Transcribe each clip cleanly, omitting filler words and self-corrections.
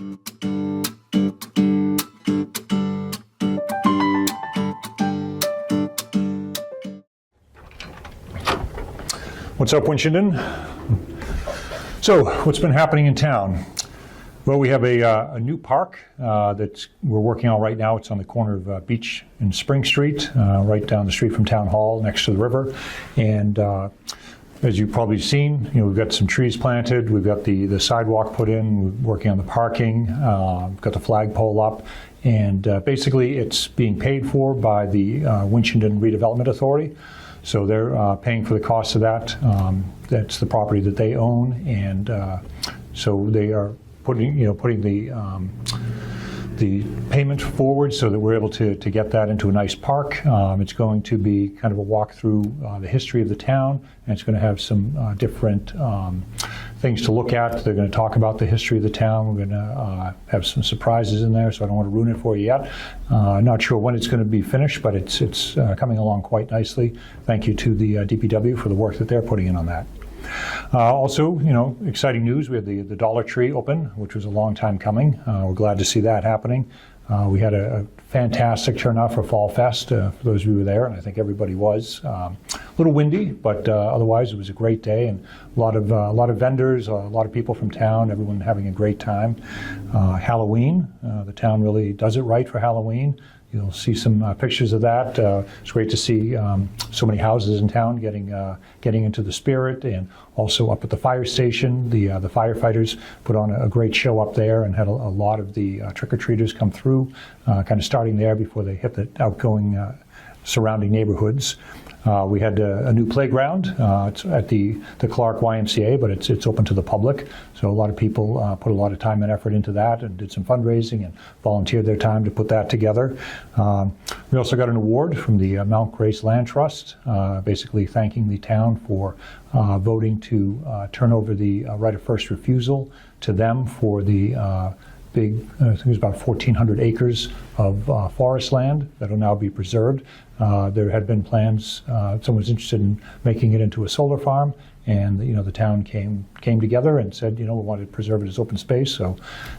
What's up, Winchendon? So, what's been happening in town? Well, we have a new park that we're working on right now. It's on the corner of Beach and Spring Street, right down the street from Town Hall, next to the river. And as you've probably seen, we've got some trees planted. We've got the sidewalk put in. We're working on the parking. We've got the flagpole up. And basically, it's being paid for by the Winchendon Redevelopment Authority. So they're paying for the cost of that. That's the property that they own, and so they are putting the payment forward so that we're able to get that into a nice park. It's going to be kind of a walk through the history of the town, and it's going to have some different things to look at. They're going to talk about the history of the town. We're going to have some surprises in there, so I don't want to ruin it for you yet. Not sure when it's going to be finished, but it's coming along quite nicely. Thank you to the DPW for the work that they're putting in on that. Also, exciting news. We had the Dollar Tree open, which was a long time coming. We're glad to see that happening. We had a fantastic turnout for Fall Fest, for those of you who were there, and I think everybody was. A little windy, but otherwise it was a great day, and a lot of vendors, a lot of people from town, everyone having a great time. Halloween, the town really does it right for Halloween. You'll see some pictures of that. It's great to see so many houses in town getting into the spirit, and also up at the fire station, the firefighters put on a great show up there and had a lot of the trick-or-treaters come through, kind of starting there before they hit the outgoing surrounding neighborhoods. We had a new playground. It's at the Clark YMCA, but it's open to the public. So a lot of people put a lot of time and effort into that and did some fundraising and volunteered their time to put that together. We also got an award from the Mount Grace Land Trust, basically thanking the town for voting to turn over the right of first refusal to them for the big, I think it was about 1,400 acres of forest land that will now be preserved. There had been plans, someone was interested in making it into a solar farm, and the town came together and said, we wanted to preserve it as open space. So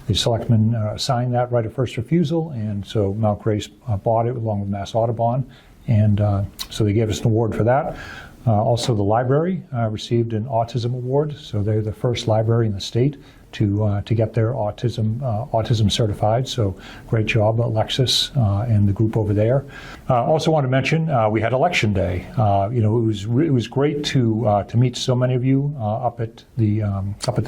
the selectmen signed that right of first refusal, and so Mount Grace bought it along with Mass Audubon, and so they gave us an award for that. Also, the library received an autism award, so they're the first library in the state to get their autism certified. So great job, Alexis and the group over there. Also want to mention we had election day. It was great to meet so many of you up at the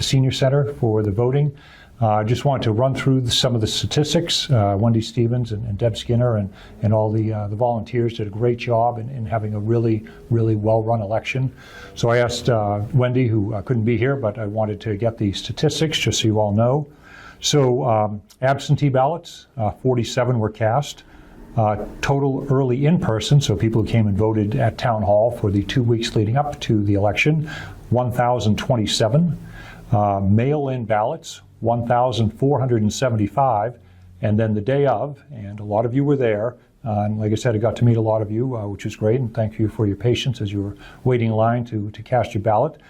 senior center for the voting. I just wanted to run through some of the statistics. Wendy Stevens and Deb Skinner and all the volunteers did a great job in having a really, really well-run election. So I asked Wendy, who couldn't be here, but I wanted to get the statistics just so you all know. So absentee ballots, 47 were cast. Total early in-person, so people who came and voted at Town Hall for the 2 weeks leading up to the election, 1,027. Mail-in ballots, 1,475, and then the day of, and a lot of you were there, and like I said, I got to meet a lot of you, which was great, and thank you for your patience as you were waiting in line to cast your ballot.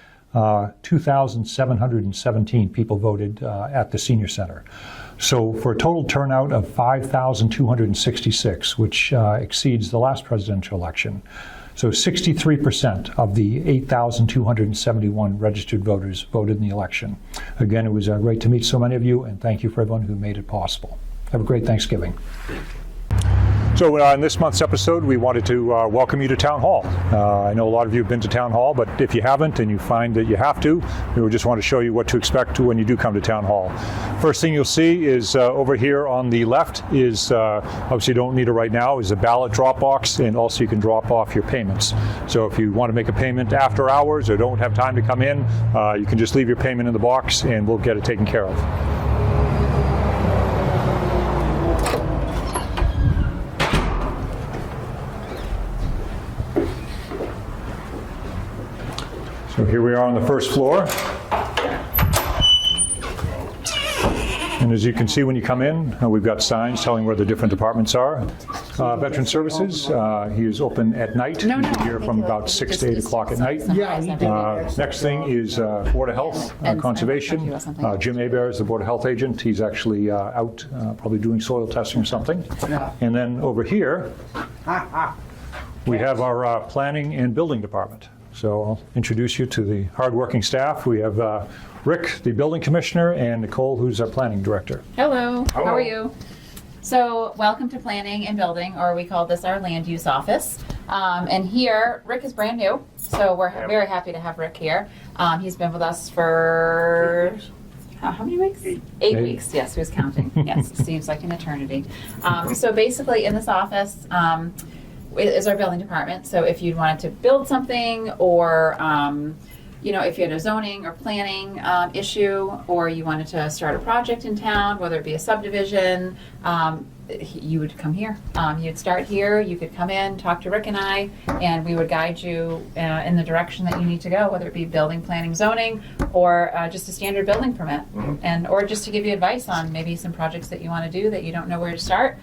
2,717 people voted at the senior center. So for a total turnout of 5,266, which exceeds the last presidential election. So 63% of the 8,271 registered voters voted in the election. Again, it was great to meet so many of you, and thank you for everyone who made it possible. Have a great Thanksgiving. So in this month's episode, we wanted to welcome you to Town Hall. I know a lot of you have been to Town Hall, but if you haven't and you find that you have to, we just want to show you what to expect when you do come to Town Hall. First thing you'll see is over here on the left is, obviously you don't need it right now, is a ballot drop box, and also you can drop off your payments. So if you want to make a payment after hours or don't have time to come in, you can just leave your payment in the box and we'll get it taken care of. So here we are on the first floor. And as you can see when you come in, we've got signs telling where the different departments are. Veteran Services, he is open at night. No, You can no, hear I from think about 6 to 8 o'clock at night. Yeah. Next thing is Board of Health, And Conservation. talk to you about Jim Hebert is the Board of Health agent. He's actually out probably doing soil testing or something. And then over here, we have our Planning and Building Department. So I'll introduce you to the hardworking staff. We have Rick, the Building Commissioner, and Nicole, who's our Planning Director. Hello, how are you? So welcome to Planning and Building, or we call this our Land Use Office. And here, Rick is brand new, so we're very happy to have Rick here. He's been with us for how many weeks? 8 weeks, yes, who's counting? Yes, it seems like an eternity. So basically in this office is our building department. So if you wanted to build something, or if you had a zoning or planning issue, or you wanted to start a project in town, whether it be a subdivision, you would come here. You'd start here, you could come in, talk to Rick and I, and we would guide you in the direction that you need to go, whether it be building, planning, zoning, or just a standard building permit, or just to give you advice on maybe some projects that you want to do that you don't know where to start.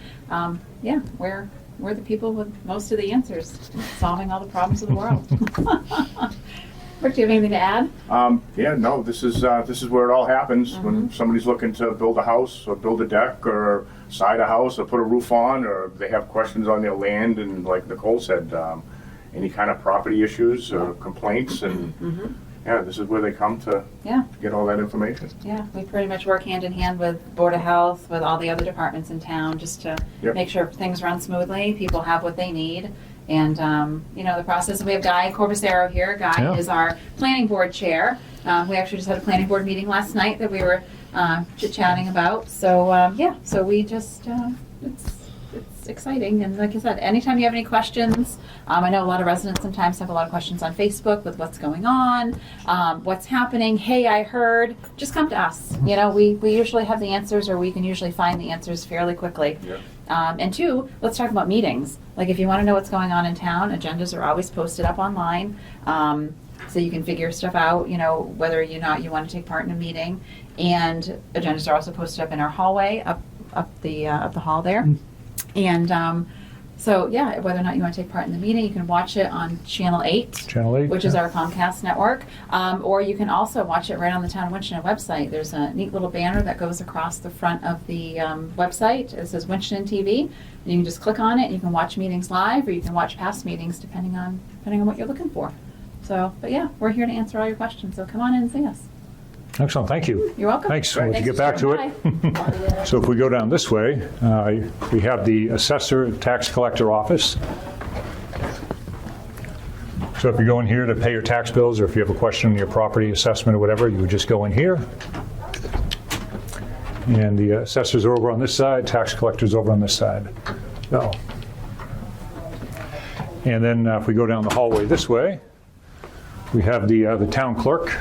We're the people with most of the answers, solving all the problems of the world. Rick, do you have anything to add? This is where it all happens when somebody's looking to build a house or build a deck or side a house or put a roof on, or they have questions on their land, and like Nicole said, any kind of property issues or complaints, and this is where they come to get all that information. Yeah, we pretty much work hand in hand with Board of Health, with all the other departments in town, just to make sure things run smoothly, people have what they need. And, the process, we have Guy Corbacero here. Guy is our planning board chair. We actually just had a planning board meeting last night that we were chit-chatting about. So, so we just, it's exciting. And like I said, anytime you have any questions, I know a lot of residents sometimes have a lot of questions on Facebook with what's going on, what's happening. Hey, I heard. Just come to us. We usually have the answers, or we can usually find the answers fairly quickly. And two, let's talk about meetings. Like if you want to know what's going on in town, agendas are always posted up online. So you can figure stuff out, whether or not you want to take part in a meeting. And agendas are also posted up in our hallway, up the hall there. And whether or not you want to take part in the meeting, you can watch it on Channel 8, which is our Comcast network. Or you can also watch it right on the Town of Winchendon website. There's a neat little banner that goes across the front of the website. It says Winchendon TV. And you can just click on it and you can watch meetings live, or you can watch past meetings depending on what you're looking for. So, we're here to answer all your questions. So come on in and see us. Excellent, thank you. You're welcome. Thanks. We'll get back to it. So if we go down this way, we have the Assessor and Tax Collector Office. So if you go in here to pay your tax bills, or if you have a question on your property assessment or whatever, you would just go in here. And the assessors are over on this side, tax collectors over on this side. So, and then if we go down the hallway this way, we have the town clerk.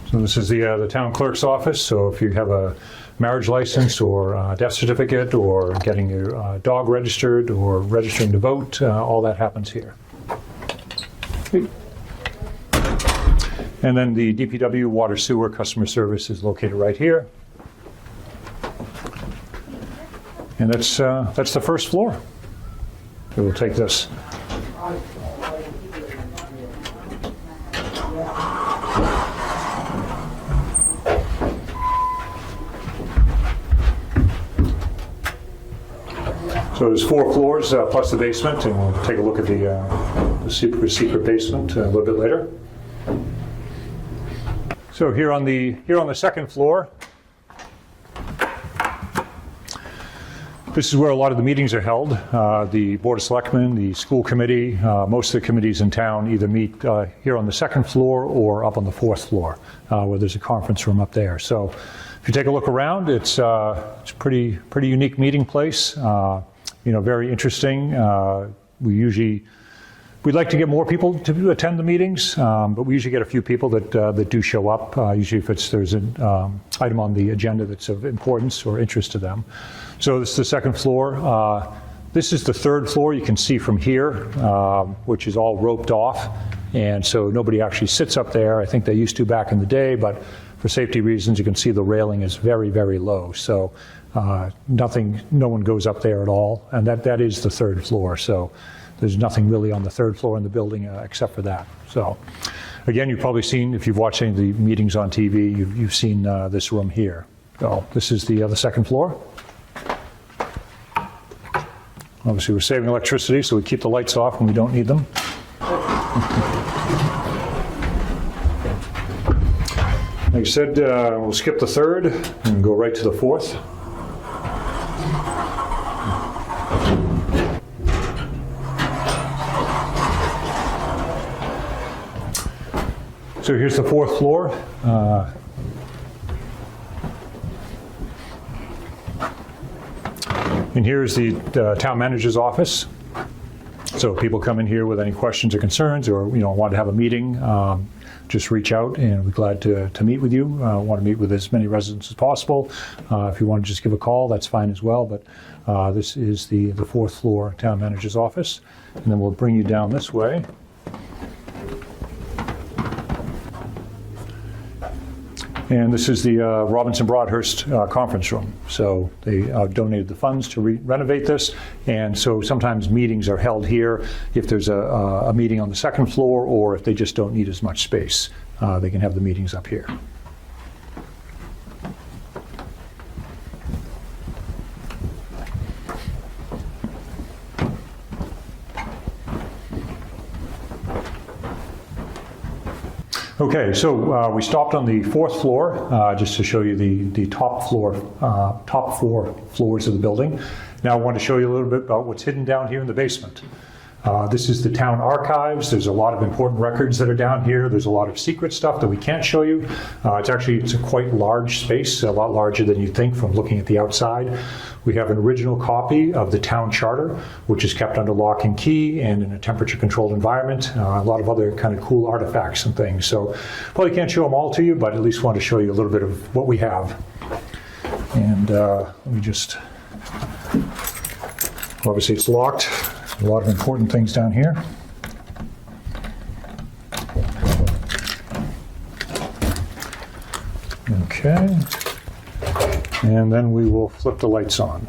So this is the town clerk's office. So if you have a marriage license or a death certificate, or getting your dog registered, or registering to vote, all that happens here. And then the DPW Water Sewer Customer Service is located right here. And that's the first floor. So we'll take this. So there's 4 floors plus the basement, and we'll take a look at the secret basement a little bit later. So here on the second floor, this is where a lot of the meetings are held. The Board of Selectmen, the school committee, most of the committees in town either meet here on the second floor or up on the 4th floor, where there's a conference room up there. So if you take a look around, it's a pretty unique meeting place. Very interesting. We'd like to get more people to attend the meetings, but we usually get a few people that do show up, usually if there's an item on the agenda that's of importance or interest to them. So this is the second floor. This is the 3rd floor you can see from here, which is all roped off. and so nobody actually sits up there. I think they used to back in the day, but for safety reasons, you can see the railing is very, very low. So no one goes up there at all, and that is the third floor. So there's nothing really on the third floor in the building except for that. So again, you've probably seen, if you've watched any of the meetings on TV, you've seen this room here. So this is the second floor. Obviously, we're saving electricity, so we keep the lights off when we don't need them. Like I said, we'll skip the third and go right to the fourth. So here's the fourth floor. And here's the town manager's office. So people come in here with any questions or concerns, or want to have a meeting, just reach out, and we're glad to meet with you. Want to meet with as many residents as possible. If you want to just give a call, that's fine as well. But this is the fourth floor town manager's office, and then we'll bring you down this way. And this is the Robinson Broadhurst conference room. So they donated the funds to renovate this, and so sometimes meetings are held here if there's a meeting on the second floor, or if they just don't need as much space. They can have the meetings up here. Okay, so we stopped on the fourth floor just to show you the top four floors of the building. Now I want to show you a little bit about what's hidden down here in the basement. This is the town archives. There's a lot of important records that are down here. There's a lot of secret stuff that we can't show you. It's a quite large space, a lot larger than you'd think from looking at the outside. We have an original copy of the town charter, which is kept under lock and key and in a temperature-controlled environment. A lot of other kind of cool artifacts and things. So probably can't show them all to you, but at least want to show you a little bit of what we have. And let me just, obviously it's locked. A lot of important things down here. Okay. And then we will flip the lights on.